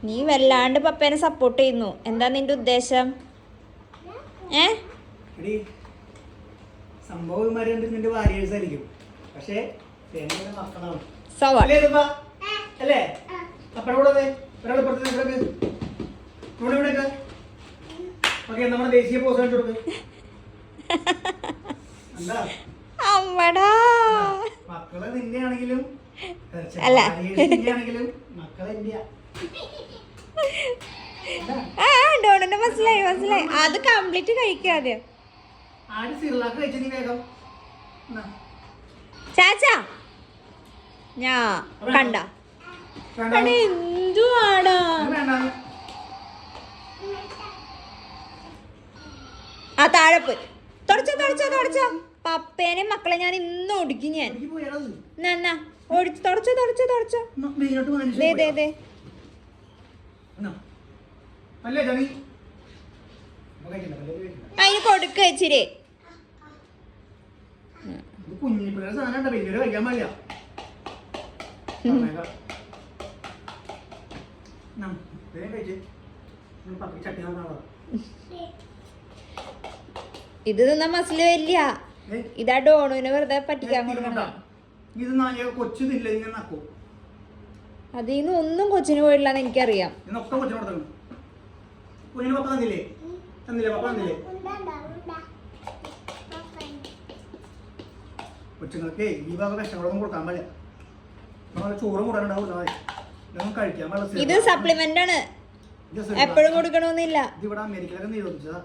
നീ വല്ലാണ്ട് പപ്പേനെ സപ്പോർട്ട് ചെയ്യുന്നു. എന്താ നിന്റെ ഉദ്ദേശം? സംഭവം നിന്റെ വാരിയേഴ്സായിരിക്കും, പക്ഷേ മക്കളാണ് അല്ലേ? അപ്പഴ നമ്മുടെ ദേശീയ പോസ്റ്റ് കാണിച്ചു കൊടുക്ക്. എന്താ മക്കളെ നിന്റെ ആണെങ്കിലും ആണെങ്കിലും മക്കളെ ഡോണന്റെ മനസ്സിലായി മനസ്സിലായി. അത് കംപ്ലീറ്റ് കഴിക്കാതെ ആര് സിർലാക്ക് കഴിച്ച നീ വേഗം ചാച്ചാ ഞാ കണ്ട എന്തുവാടാ ആ താഴെ പോയി തുടച്ചോ തുടച്ചോ തുടച്ചോ. പപ്പേനെ മക്കളെ ഞാൻ ഇന്ന് ഒടുക്കി. ഞാൻ എന്നാ ഓടിച്ചു തുടച്ചോ തുടച്ചോ തുടച്ചോ. അതിന് കൊടുക്ക ഇച്ചിരി. കുഞ്ഞിപ്പിള്ളേരുടെ സാധനം വലിയൊരു കഴിക്കാൻ പാടില്ല. ഇത് തിന്നാ മസില് വരില്ല. ഇതാ ഡോണുവിനെ വെറുതെ പറ്റിക്കാൻ കൊടുക്കണം. അതിന്ന് ഒന്നും കൊച്ചിന് പോയിട്ടില്ലെന്ന് എനിക്കറിയാം. കൊച്ചുങ്ങൾക്ക് ഈ ഭാഗം വിഷങ്ങളൊന്നും കൊടുക്കാൻ പാടില്ല. ചോറും കൂടാനുണ്ടാവില്ല, കഴിക്കാൻ പാടില്ല. ഇത് സപ്ലിമെന്റ് ആണ്, എപ്പോഴും കൊടുക്കണമെന്നില്ല. ഇത് ഇവിടെ അമേരിക്കയിലൊക്കെ നിരോധിച്ചതാ.